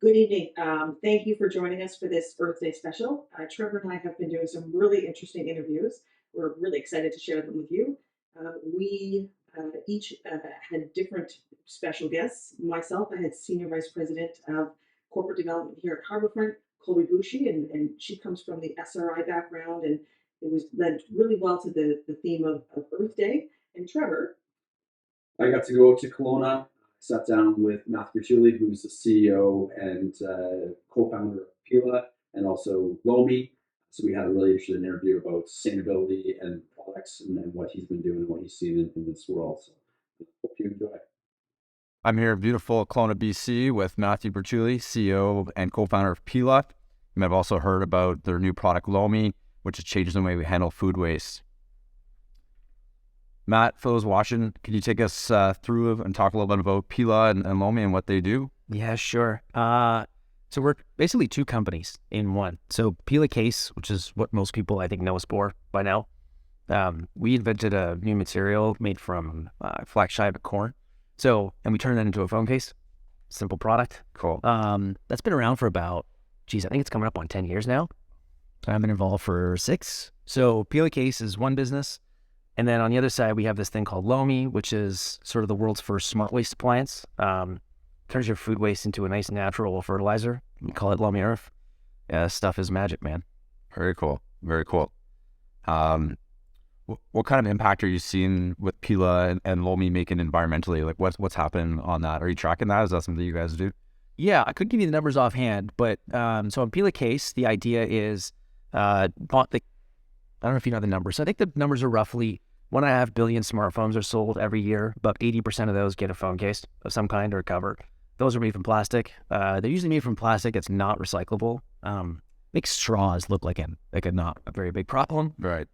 Good evening. Thank you for joining us for this Earth Day special. Trevor and I have been doing some really interesting interviews. We're really excited to share them with you. We each had different special guests. Myself, I had Senior Vice President of Corporate Development here at Harbourfront, Coby Bucci, and she comes from the SRI background, and it was led really well to the theme of Earth Day. And Trevor, I got to go to Kelowna, sat down with Matthew Bertulli, who's the CEO and co-founder of Pela, and also Lomi. So we had a really interesting interview about sustainability and products and what he's been doing and what he's seen in this world. So hope you enjoy. I'm here in beautiful Kelowna, BC with Matthew Bertulli, CEO and co-founder of Pela. You might have also heard about their new product Lomi, which is changing the way we handle food waste. Matt, for those watching, can you take us through and talk a little bit about Pela and Lomi and what they do? Yeah, sure. So we're basically two companies in one. So Pela Case, which is what most people I think know us for by now, we invented a new material made from flax shibe corn. And we turned that into a phone case. Simple product. Cool. That's been around for about, I think it's coming up on 10 years now. I've been involved for 6. So Pela Case is one business. And then on the other side, we have this thing called Lomi, which is sort of the world's first smart waste appliance. Turns your food waste into a nice natural fertilizer. We call it Lomi Earth. Stuff is magic, man. Very cool. Very cool. What kind of impact are you seeing with Pela and Lomi making environmentally? Like what's happening on that? Are you tracking that? Is that something you guys do? Yeah, I couldn't give you the numbers offhand, but so on Pela Case, the idea is I don't know if you know the numbers. So I think the numbers are roughly 1.5 billion smartphones are sold every year. About 80% of those get a phone case of some kind or a cover. Those are made from plastic. They're usually made from plastic that's not recyclable. Makes straws look like a not a very big problem. Right.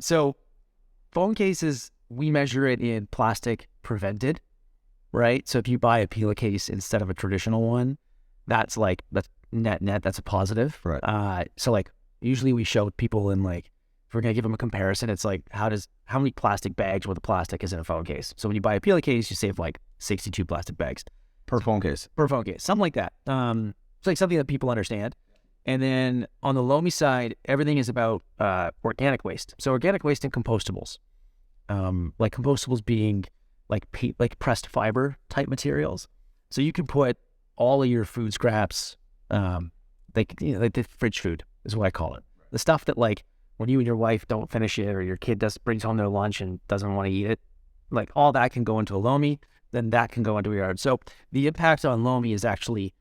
So phone cases, we measure it in plastic prevented, right? So if you buy a Pela case instead of a traditional one, that's net, that's a positive. Right. So usually we show people in if we're going to give them a comparison, it's how many plastic bags worth of plastic is in a phone case? So when you buy a Pela case, you save 62 plastic bags. Per phone case. Per phone case, something like that. It's something that people understand. And then on the Lomi side, everything is about organic waste. So organic waste and compostables. Compostables being like pressed fiber type materials. So you can put all of your food scraps, like the fridge food is what I call it. The stuff that when you and your wife don't finish it or your kid brings home their lunch and doesn't want to eat it, all that can go into a Lomi, then that can go into a yard. So the impact on Lomi is actually,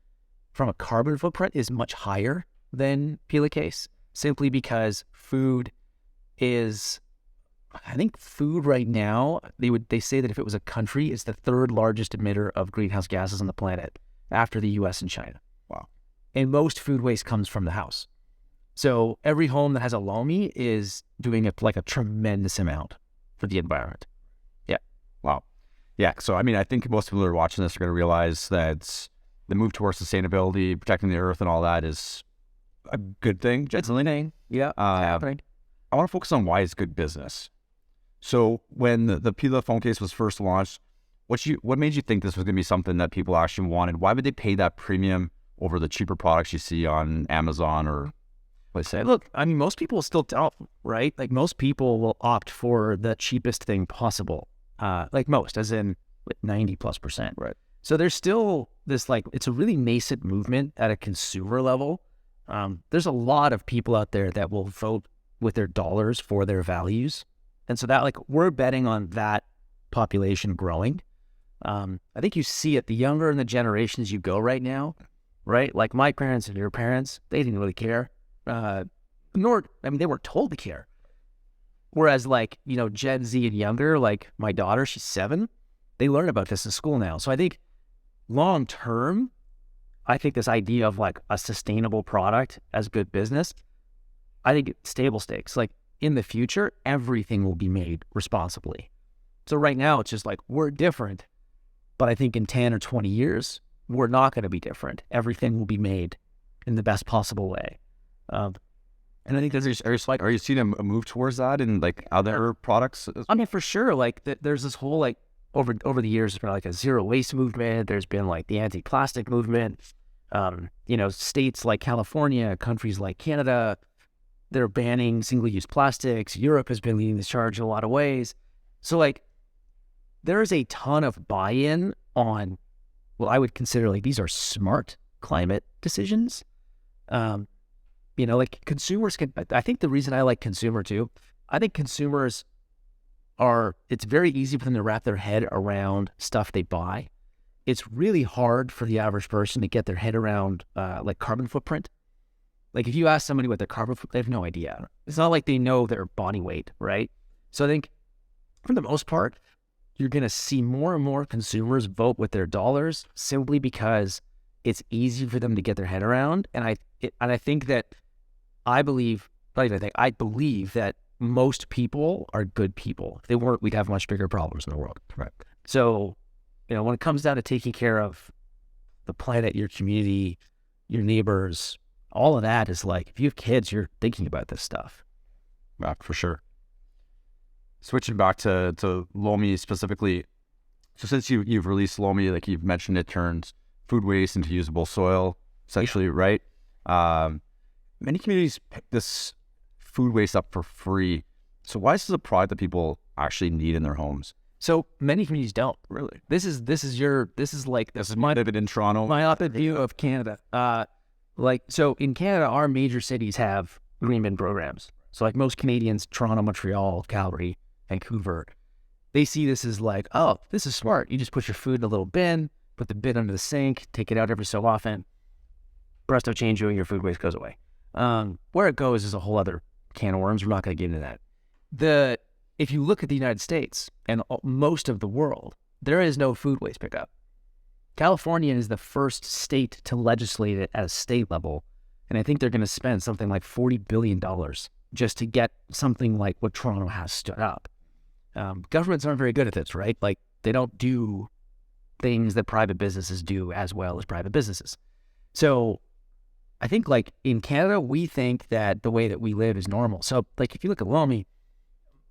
from a carbon footprint, is much higher than Pela Case, simply because food is, I think food right now, they say that if it was a country, it's the 3rd largest emitter of greenhouse gases on the planet after the US and China. Wow. And most food waste comes from the house. So every home that has a Lomi is doing a tremendous amount for the environment. Yeah. Wow. Yeah. So, I think most people who are watching this are going to realize that the move towards sustainability, protecting the earth and all that is a good thing. It's a thing. Yeah. It's happening. I want to focus on why it's good business. So when the Pela phone case was first launched, what made you think this was going to be something that people actually wanted? Why would they pay that premium over the cheaper products you see on Amazon or... Look, most people still don't, right? Most people will opt for the cheapest thing possible. Most, as in 90+%. Right. So there's still this it's a really nascent movement at a consumer level. There's a lot of people out there that will vote with their dollars for their values. And so that we're betting on that population growing. I think you see it, the younger in the generations you go right now, right? My parents and your parents, they didn't really care. They weren't told to care. Whereas Gen Z and younger, my daughter, she's 7, they learn about this in school now. So I think long term, this idea of a sustainable product as good business, I think it's table stakes. In the future, everything will be made responsibly. So right now it's just we're different, but I think in 10 or 20 years, we're not going to be different. Everything will be made in the best possible way. And I think are you seeing a move towards that in other products? For sure. There's this whole over the years, there's been a zero waste movement. There's been the anti-plastic movement. States like California, countries like Canada, they're banning single-use plastics. Europe has been leading this charge in a lot of ways. So like, there is a ton of buy-in on what I would consider like these are smart climate decisions. Like consumers can, I think the reason I like consumer too, I think consumers it's very easy for them to wrap their head around stuff they buy. It's really hard for the average person to get their head around like carbon footprint. Like if you ask somebody what their carbon footprint, they have no idea. It's not like they know their body weight, right? So I think for the most part, you're going to see more and more consumers vote with their dollars simply because it's easy for them to get their head around. And I believe that most people are good people. If they weren't, we'd have much bigger problems in the world. Right. So, when it comes down to taking care of the planet, your community, your neighbors, all of that is like, if you have kids, you're thinking about this stuff. Yeah, for sure. Switching back to Lomi specifically. So since you've released Lomi, like you've mentioned, it turns food waste into usable soil, essentially, right? Many communities pick this food waste up for free. So why is this a product that people actually need in their homes? So many communities don't. Really? This is my vivid in Toronto. My opposite view of Canada. So in Canada, our major cities have green bin programs. So like most Canadians, Toronto, Montreal, Calgary, Vancouver, they see this as like, oh, this is smart. You just put your food in a little bin, put the bin under the sink, take it out every so often. Presto change, and your food waste goes away. Where it goes is a whole other can of worms. We're not going to get into that. If you look at the United States and most of the world, there is no food waste pickup. California is the first state to legislate it at a state level, and I think they're going to spend something like $40 billion just to get something like what Toronto has stood up. Governments aren't very good at this, right? Like they don't do things that private businesses do as well as private businesses. So I think like in Canada, we think that the way that we live is normal. So like if you look at Lomi,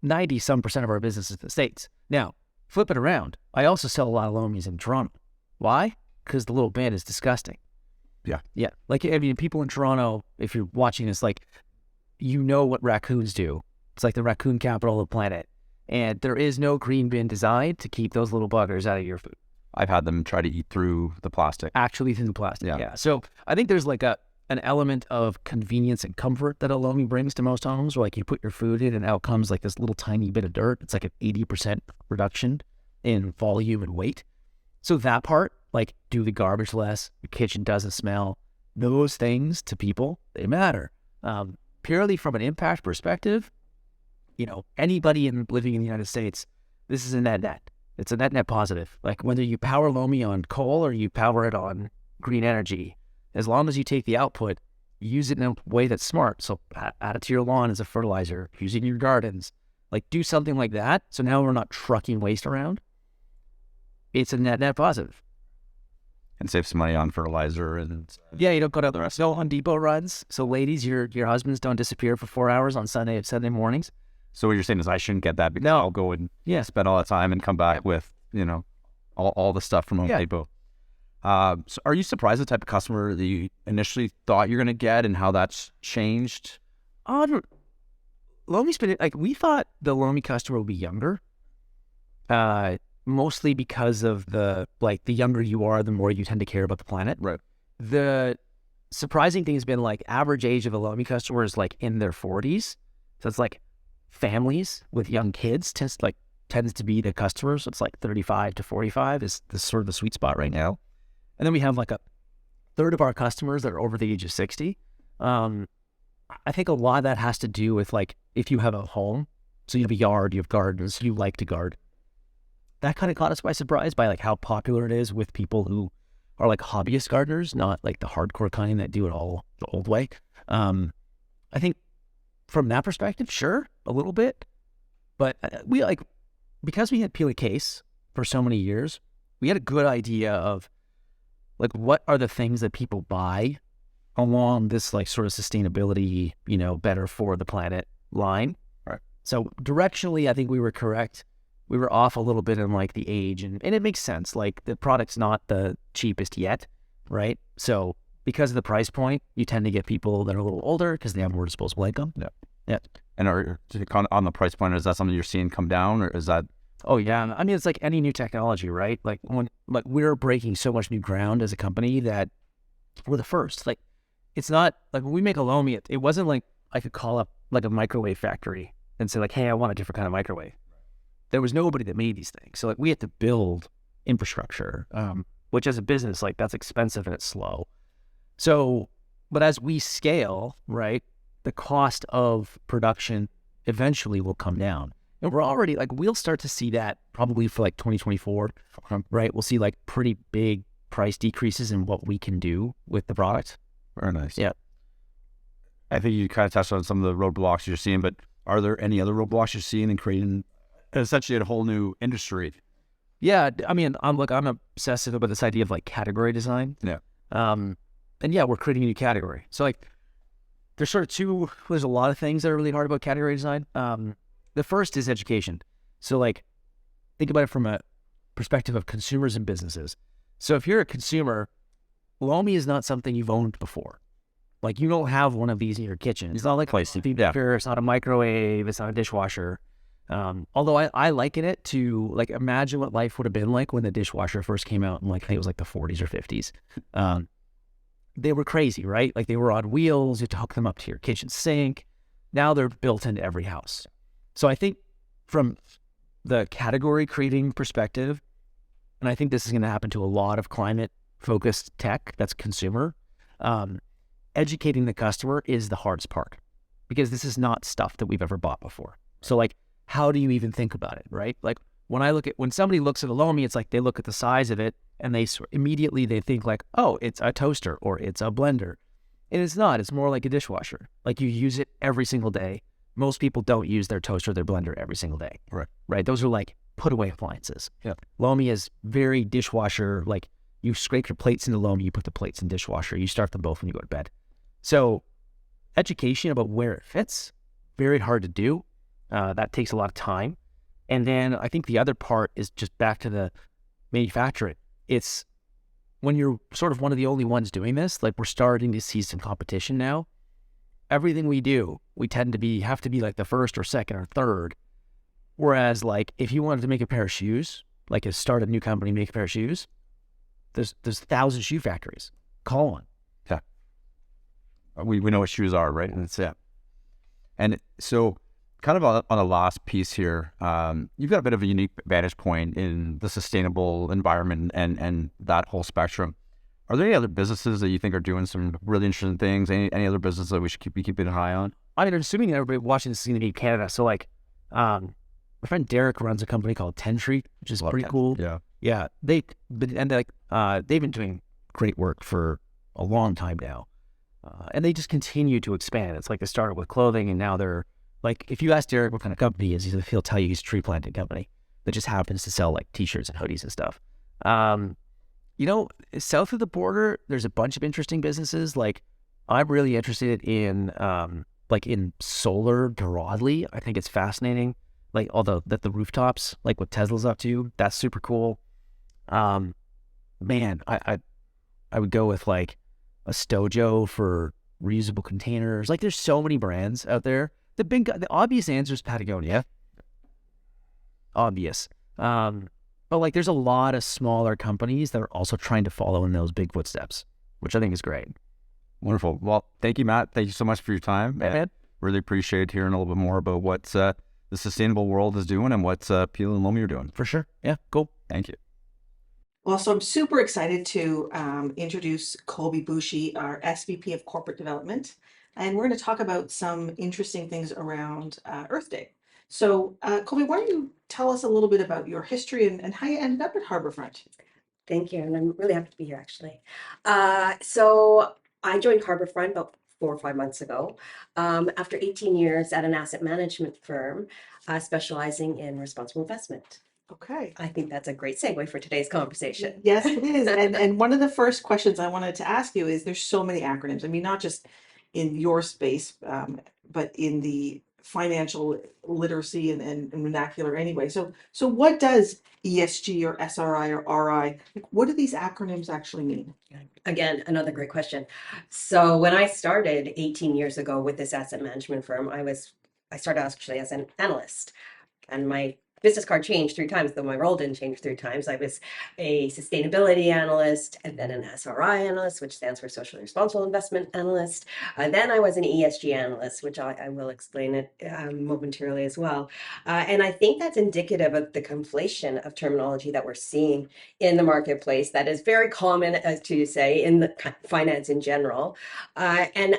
90% of our business is in the States. Now, flip it around. I also sell a lot of Lomis in Toronto. Why? Because the little bin is disgusting. Yeah. Yeah. Like, I mean, people in Toronto, if you're watching this, like, what raccoons do. It's like the raccoon capital of the planet. And there is no green bin designed to keep those little buggers out of your food. I've had them try to eat through the plastic. Actually through the plastic, Yeah. yeah. So I think there's like an element of convenience and comfort that a Lomi brings to most homes, where like you put your food in and out comes like this little tiny bit of dirt. It's like an 80% reduction in volume and weight. So that part, like do the garbage less, the kitchen doesn't smell, those things to people, they matter. Purely from an impact perspective, anybody living in the United States, this is a net. It's a net positive. Like whether you power Lomi on coal or you power it on green energy, as long as you take the output, use it in a way that's smart. So add it to your lawn as a fertilizer, use it in your gardens, like do something like that. So now we're not trucking waste around. It's a net positive. And save some money on fertilizer and yeah, you don't go to the rest. No Home Depot runs. So ladies, your husbands don't disappear for 4 hours on Sunday mornings. So what you're saying is I shouldn't get that because I'll go and spend all the time and come back with all the stuff from Home Depot. So are you surprised the type of customer that you initially thought you're going to get and how that's changed? Lomi's been like, we thought the Lomi customer would be younger, mostly because of the younger you are, the more you tend to care about the planet. Right. The surprising thing has been like average age of a Lomi customer is like in their 40s. So it's like families with young kids tends to be the customers. So it's like 35 to 45 is the sort of the sweet spot right now. And then we have like a third of our customers that are over the age of 60. I think a lot of that has to do with like, if you have a home, so you have a yard, you have gardens, you like to garden. That kind of caught us by surprise by like how popular it is with people who are like hobbyist gardeners, not like the hardcore kind that do it all the old way. I think from that perspective, sure, a little bit. But because we had Pela Case for so many years, we had a good idea of like, what are the things that people buy along this like sort of sustainability, better for the planet line. Right. So directionally, I think we were correct. We were off a little bit in like the age and it makes sense. Like the product's not the cheapest yet, right? So because of the price point, you tend to get people that are a little older because they have more disposable income. Yeah. Yeah. And on the price point, is that something you're seeing come down, or is that? Oh yeah. I mean, it's like any new technology, right? Like we're breaking so much new ground as a company that we're the first. Like, it's not like when we make a Lomi, it wasn't like I could call up like a microwave factory and say like, hey, I want a different kind of microwave. There was nobody that made these things. So like we had to build infrastructure, which as a business, like that's expensive and it's slow. So, but as we scale, right, the cost of production eventually will come down. And we're already like, we'll start to see that probably for like 2024, right? We'll see like pretty big price decreases in what we can do with the product. Very nice. Yeah. I think you kind of touched on some of the roadblocks you're seeing, but are there any other roadblocks you're seeing in creating essentially a whole new industry? Yeah. I mean, I'm obsessive about this idea of like category design. Yeah. And yeah, we're creating a new category. So like, there's a lot of things that are really hard about category design. The first is education. So like, think about it from a perspective of consumers and businesses. So if you're a consumer, Lomi is not something you've owned before. Like you don't have one of these in your kitchen. It's not like a speaker, it's not a microwave, it's not a dishwasher. Although I liken it to like, imagine what life would have been like when the dishwasher first came out in like, I think it was like the 40s or 50s. They were crazy, right? Like they were on wheels, you had to hook them up to your kitchen sink. Now they're built into every house. So I think from the category creating perspective, and I think this is going to happen to a lot of climate focused tech that's consumer, educating the customer is the hardest part because this is not stuff that we've ever bought before. So like, how do you even think about it, right? Like when somebody looks at a Lomi, it's like they look at the size of it and immediately they think like, oh, it's a toaster or it's a blender. And it's not, it's more like a dishwasher. Like you use it every single day. Most people don't use their toaster or their blender every single day. Right. Those are like put away appliances. Yeah. Lomi is very dishwasher. Like you scrape your plates into Lomi, you put the plates in dishwasher, you start them both when you go to bed. So education about where it fits, very hard to do. That takes a lot of time. And then I think the other part is just back to the manufacturing. It's when you're sort of one of the only ones doing this, like we're starting to see some competition now. Everything we do, we tend to have to be like the first or second or third. Whereas like if you wanted to make a pair of shoes, like start a new company, make a pair of shoes, there's 1,000 shoe factories. Call one. Yeah. We know what shoes are, right? And it's And so kind of on the last piece here, you've got a bit of a unique vantage point in the sustainable environment and that whole spectrum. Are there any other businesses that you think are doing some really interesting things? Any other businesses that we should be keeping an eye on? I mean, I'm assuming everybody watching this is going to be Canada. So like, my friend Derek runs a company called 10 Treat, which is pretty cool. Yeah. They've been doing great work for a long time now. And they just continue to expand. It's like they started with clothing and now they're like, if you ask Derek what kind of company he is, he'll tell you he's a tree planting company that just happens to sell like t-shirts and hoodies and stuff. South of the border, there's a bunch of interesting businesses. Like I'm really interested in, in solar broadly. I think it's fascinating. Like the rooftops, like what Tesla's up to, that's super cool. Man, I would go with like a Stojo for reusable containers. Like there's so many brands out there. The obvious answer is Patagonia. Obvious. But like there's a lot of smaller companies that are also trying to follow in those big footsteps, which I think is great. Wonderful. Well, thank you, Matt. Thank you so much for your time. Really appreciate hearing a little bit more about what the sustainable world is doing and what Pela and Lomi are doing. For sure. Yeah, cool. Thank you. Well, so I'm super excited to introduce Coby Bucci, our SVP of Corporate Development. And we're going to talk about some interesting things around Earth Day. So, Coby, why don't you tell us a little bit about your history and how you ended up at Harbourfront? Thank you, and I'm really happy to be here, actually. So I joined Harbourfront about 4 or 5 months ago, after 18 years at an asset management firm specializing in responsible investment. Okay. I think that's a great segue for today's conversation. Yes, it is. And one of the first questions I wanted to ask you is there's so many acronyms. I mean, not just in your space, but in the financial literacy and vernacular anyway. So what does ESG or SRI or RI, like, what do these acronyms actually mean? Again, another great question. So when I started 18 years ago with this asset management firm, I started actually as an analyst, and my business card changed 3 times, though my role didn't change 3 times. I was a sustainability analyst and then an SRI analyst, which stands for socially responsible investment analyst. Then I was an ESG analyst, which I will explain it momentarily as well. And I think that's indicative of the conflation of terminology that we're seeing in the marketplace that is very common, as to say, in the finance in general. And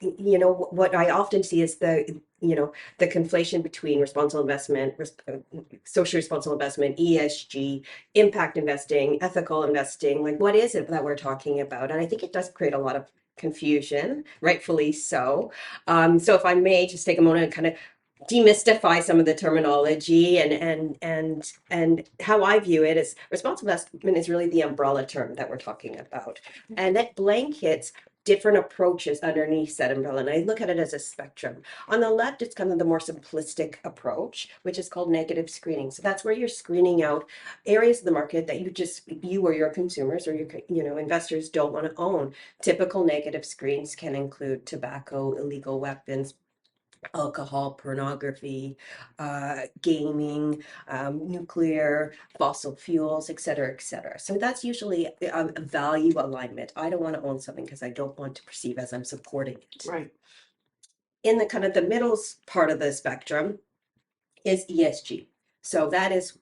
what I often see is the conflation between responsible investment, socially responsible investment, ESG, impact investing, ethical investing. Like, what is it that we're talking about? And I think it does create a lot of confusion, rightfully so. So if I may just take a moment and kind of demystify some of the terminology and how I view it is responsible investment is really the umbrella term that we're talking about. And that blankets different approaches underneath that umbrella. And I look at it as a spectrum. On the left, it's kind of the more simplistic approach, which is called negative screening. So that's where you're screening out areas of the market that you or your consumers or your investors don't want to own. Typical negative screens can include tobacco, illegal weapons, alcohol, pornography, gaming, nuclear, fossil fuels, et cetera, et cetera. So that's usually a value alignment. I don't want to own something because I don't want to perceive as I'm supporting it. Right. In the kind of the middle part of the spectrum is ESG. So that is,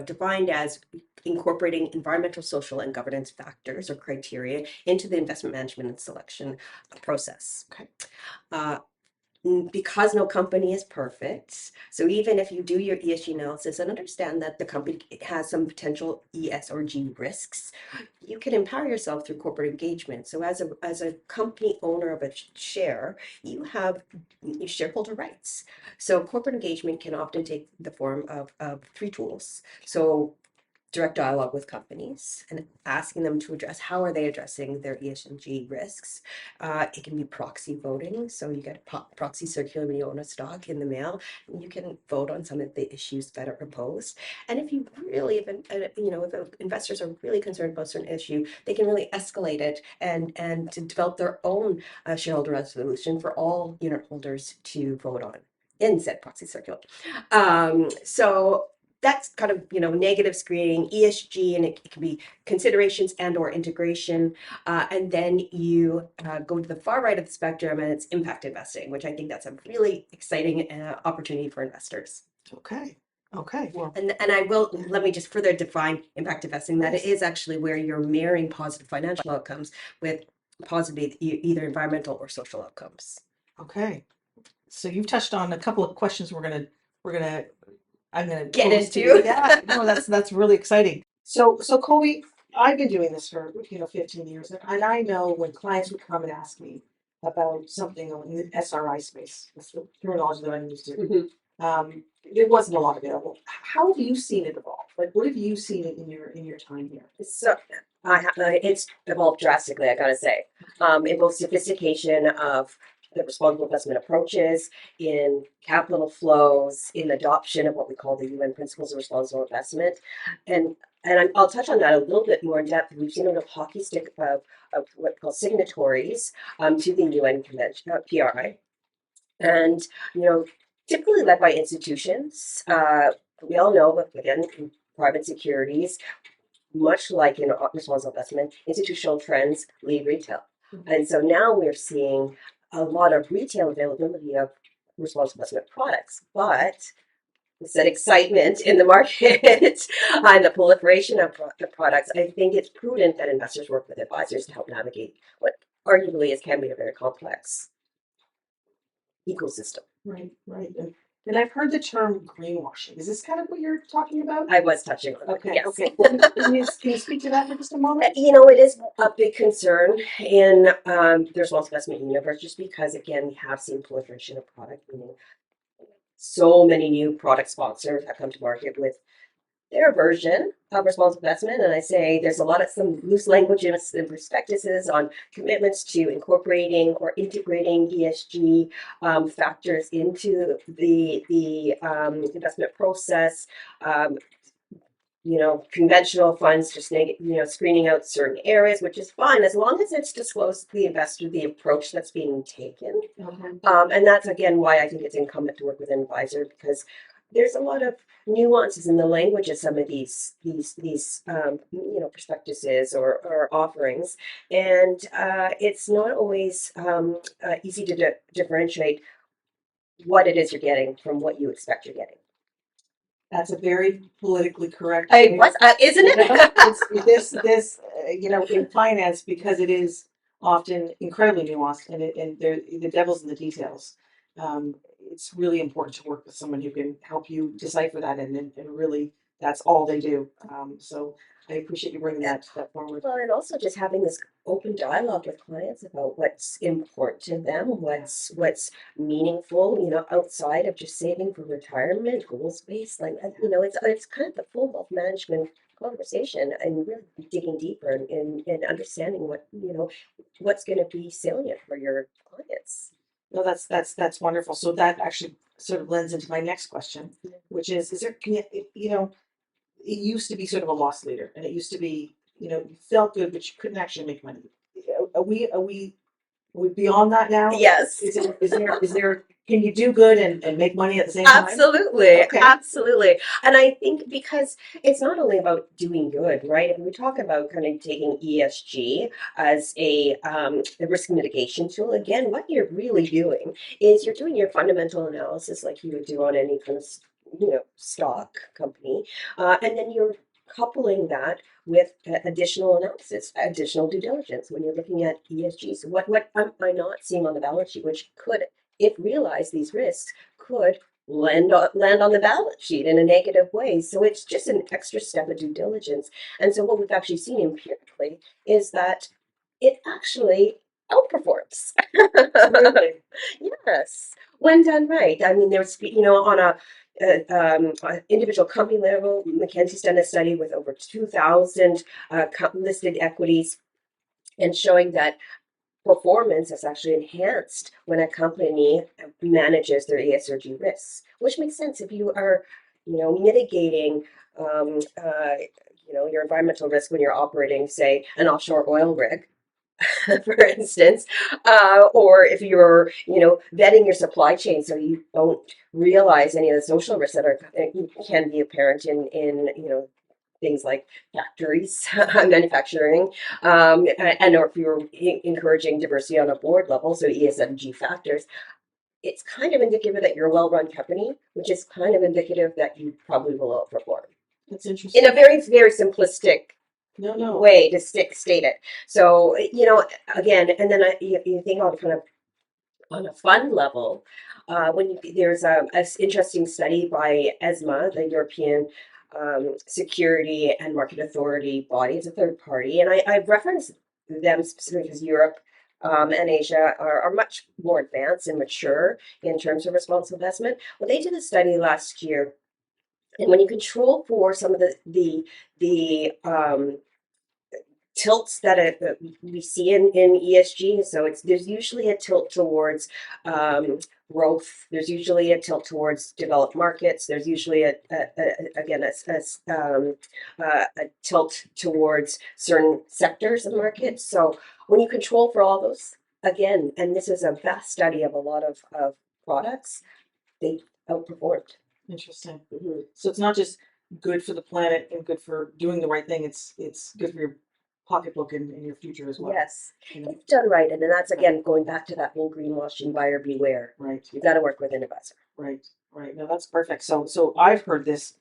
defined as incorporating environmental, social, and governance factors or criteria into the investment management and selection process. Okay. Because no company is perfect. So even if you do your ESG analysis and understand that the company has some potential ES or G risks, you can empower yourself through corporate engagement. So as a company owner of a share, you have shareholder rights. So corporate engagement can often take the form of 3 tools. So direct dialogue with companies and asking them to address how are they addressing their ESG risks. It can be proxy voting. So you get a proxy circular when you own a stock in the mail, and you can vote on some of the issues that are proposed. And if you really, if investors are really concerned about a certain issue, they can really escalate it and to develop their own shareholder resolution for all unit holders to vote on in said proxy circular. So that's kind of, negative screening, ESG, and it can be considerations and or integration. And then you go to the far right of the spectrum, and it's impact investing, which I think that's a really exciting opportunity for investors. Okay. Well, And let me just further define impact investing, that it is actually where you're marrying positive financial outcomes with positive either environmental or social outcomes. okay. So you've touched on a couple of questions I'm gonna Get pose to into. you. Yeah, no, that's really exciting. So Coby, I've been doing this for 15 years, and I know when clients would come and ask me about something in the SRI space, that's the terminology that I'm used to. Mhm. There wasn't a lot available. How have you seen it evolve? Like, what have you seen in your time here? So it's evolved drastically, I gotta say, in both sophistication of the responsible investment approaches, in capital flows, in adoption of what we call the UN principles of responsible investment, and I'll touch on that a little bit more in depth. We've seen a hockey stick of what we call signatories to the UN Convention, PRI, and typically led by institutions. We all know that, again, in private securities, much like in responsible investment, institutional trends lead retail. And so now we're seeing a lot of retail availability of responsible investment products, but with that excitement in the market and the proliferation of the products, I think it's prudent that investors work with advisors to help navigate what arguably can be a very complex ecosystem. Right. And I've heard the term greenwashing. Is this kind of what you're talking about? I was touching on it. Okay. Yes. Okay. Can you speak to that for just a moment? It is a big concern in the responsible investment universe, just because, again, we have seen proliferation of product, meaning so many new product sponsors have come to market with their version of responsible investment, and I say there's a lot of some loose language in the prospectuses on commitments to incorporating or integrating ESG factors into the investment process. Um, Conventional funds just screening out certain areas, which is fine as long as it's disclosed to the investor the approach that's being taken. And that's again why I think it's incumbent to work with an advisor, because there's a lot of nuances in the language of some of these prospectuses or offerings, and it's not always easy to differentiate what it is you're getting from what you expect you're getting. That's a very politically correct. Isn't it? It's this in finance, because it is often incredibly nuanced, and the devil's in the details. It's really important to work with someone who can help you decipher that, and really that's all they do. So I appreciate you bringing that forward. Well, and also just having this open dialogue with clients about what's important to them, what's meaningful, outside of just saving for retirement, goals based, it's kind of the full wealth management conversation, and really digging deeper and understanding what's going to be salient for your clients. No, that's wonderful. So that actually sort of lends into my next question, which is there, it used to be sort of a loss leader, and it used to be, you felt good, but you couldn't actually make money. Are we beyond that now? Yes. Is there, can you do good and make money at the same time? Absolutely. Okay. Absolutely. And I think because it's not only about doing good, right? If we talk about kind of taking ESG as a risk mitigation tool, again, what you're really doing is you're doing your fundamental analysis like you would do on any kind of stock company, and then you're coupling that with additional analysis, additional due diligence when you're looking at ESG. So what am I not seeing on the balance sheet, which could, if realized, these risks could land on the balance sheet in a negative way. So it's just an extra step of due diligence. And so what we've actually seen empirically is that it actually outperforms. Really? Yes, when done right. I mean, there's on a individual company level, McKinsey's done a study with over 2,000 listed equities, and showing that performance is actually enhanced when a company manages their ESG risks, which makes sense if you are, mitigating, your environmental risk when you're operating, say, an offshore oil rig. For instance, or if you're, vetting your supply chain so you don't realize any of the social risks that can be apparent in things like factories, manufacturing, and or if you're encouraging diversity on a board level, so ESG factors, it's kind of indicative that you're a well-run company, which is kind of indicative that you probably will outperform. That's interesting. In a very, very simplistic way to state it. So, again, and then you think on kind of on a fund level, there's an interesting study by ESMA, the European Security and Market Authority body. It's a third party, and I've referenced them specifically because Europe and Asia are much more advanced and mature in terms of responsible investment. Well, they did a study last year, and when you control for some of the tilts that we see in ESG. So there's usually a tilt towards growth. There's usually a tilt towards developed markets. There's usually a tilt towards certain sectors of markets. So when you control for all those, again, and this is a vast study of a lot of products, they outperformed. Interesting. Mm-hmm. So it's not just good for the planet and good for doing the right thing. It's good for your pocketbook and your future as well. Yes, if done right, and then that's again going back to that whole greenwashing, buyer beware. Right. You've got to work with an advisor. Right. No, that's perfect. So I've heard this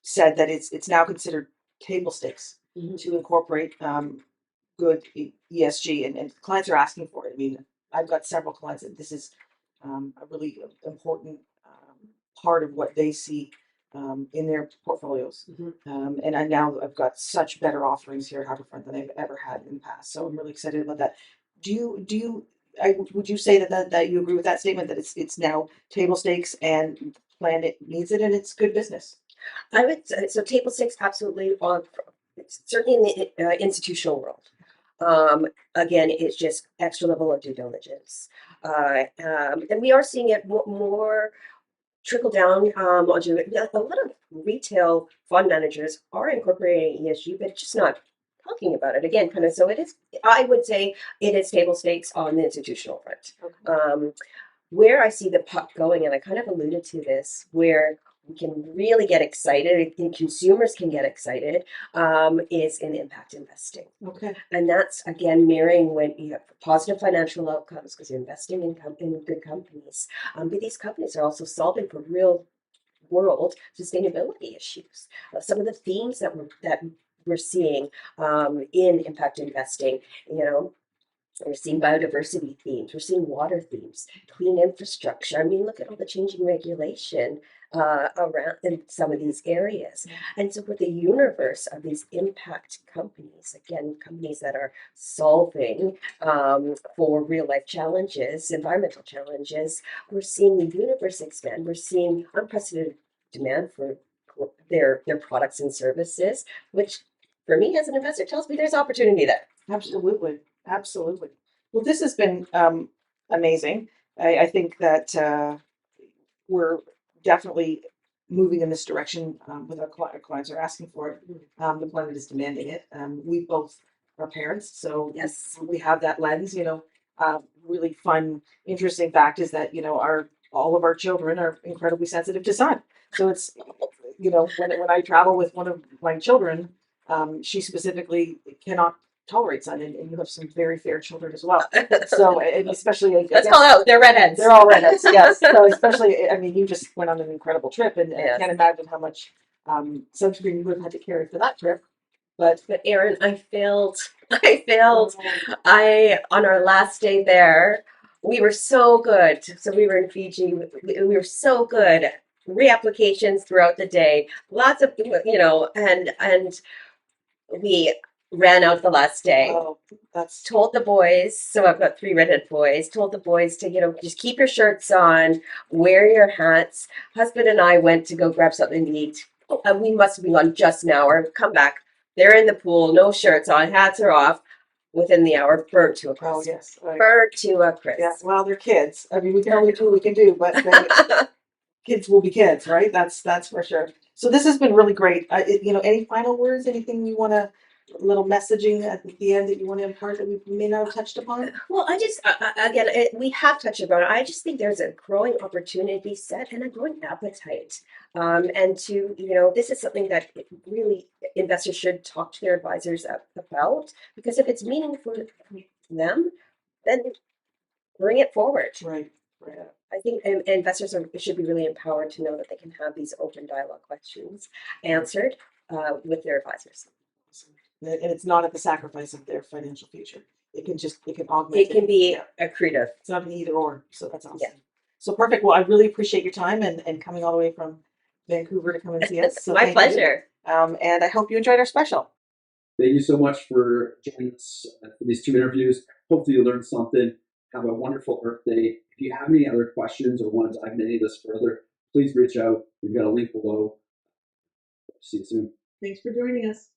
said that it's now considered table stakes to incorporate good ESG, and clients are asking for it. I mean, I've got several clients that this is a really important part of what they see in their portfolios. And I've got such better offerings here at Harbourfront than I've ever had in the past. So I'm really excited about that. Would you say that you agree with that statement, that it's now table stakes and Planet needs it and it's good business? I would say, so table stakes absolutely on, certainly in the institutional world. Again, it's just extra level of due diligence. And we are seeing it more trickle down onto a lot of retail fund managers are incorporating ESG, but just not talking about it again. Kind of, so it is. I would say it is table stakes on the institutional front. Where I see the puck going, and I kind of alluded to this, where we can really get excited, and consumers can get excited, is in impact investing. Okay. And that's again mirroring when you have positive financial outcomes because you're investing in good companies. But these companies are also solving for real world sustainability issues. Some of the themes that we're seeing in impact investing, you know, we're seeing biodiversity themes, we're seeing water themes, clean infrastructure. I mean, look at all the changing regulation around in some of these areas. And so, for the universe of these impact companies, again, companies that are solving for real life challenges, environmental challenges, we're seeing the universe expand. We're seeing unprecedented demand for their products and services, which for me as an investor tells me there's opportunity there. Absolutely. Absolutely. Well, this has been amazing. I think that we're definitely moving in this direction with our clients are asking for it. The planet is demanding it. We both are parents, so Yes. we have that lens. Really fun, interesting fact is that all of our children are incredibly sensitive to sun. So it's when I travel with one of my children, she specifically cannot tolerate sun, and you have some very fair children as well. So, and especially Let's call out, they're redheads. they're all redheads, yes. So especially, I mean, you just went on an incredible trip, and Yes. I can't imagine how much sunscreen you would have had to carry for that trip. But Erin, I failed. I failed. On our last day there, we were so good. So we were in Fiji. We were so good. Reapplications throughout the day. Lots of, and we ran out the last day. That's Told the boys, so I've got 3 redhead boys, told the boys to, just keep your shirts on, wear your hats. Husband and I went to go grab something to eat. And we must have been gone just an hour. Come back. They're in the pool, no shirts on, hats are off. Within the hour, burnt to a crisp. yes. Burnt to a crisp. Yeah, well, they're kids. I mean, we can only do what we can do, but kids will be kids, right? That's for sure. So this has been really great. Any final words? Anything you want to, little messaging at the end that you want to impart that we may not have touched upon? Well, I just, again, we have touched upon it. I just think there's a growing opportunity set and a growing appetite. And this is something that really investors should talk to their advisors about, because if it's meaningful for them, then bring it forward. Right. I think investors should be really empowered to know that they can have these open dialogue questions answered with their advisors. And it's not at the sacrifice of their financial future. It can augment. It can be accretive. It's not an either or. So that's awesome. Yeah. So perfect. Well, I really appreciate your time and coming all the way from Vancouver to come and see us. So My pleasure. And I hope you enjoyed our special. Thank you so much for joining us for these 2 interviews. Hopefully you learned something. Have a wonderful Earth Day. If you have any other questions or want to dive into any of this further, please reach out. We've got a link below. See you soon. Thanks for joining us.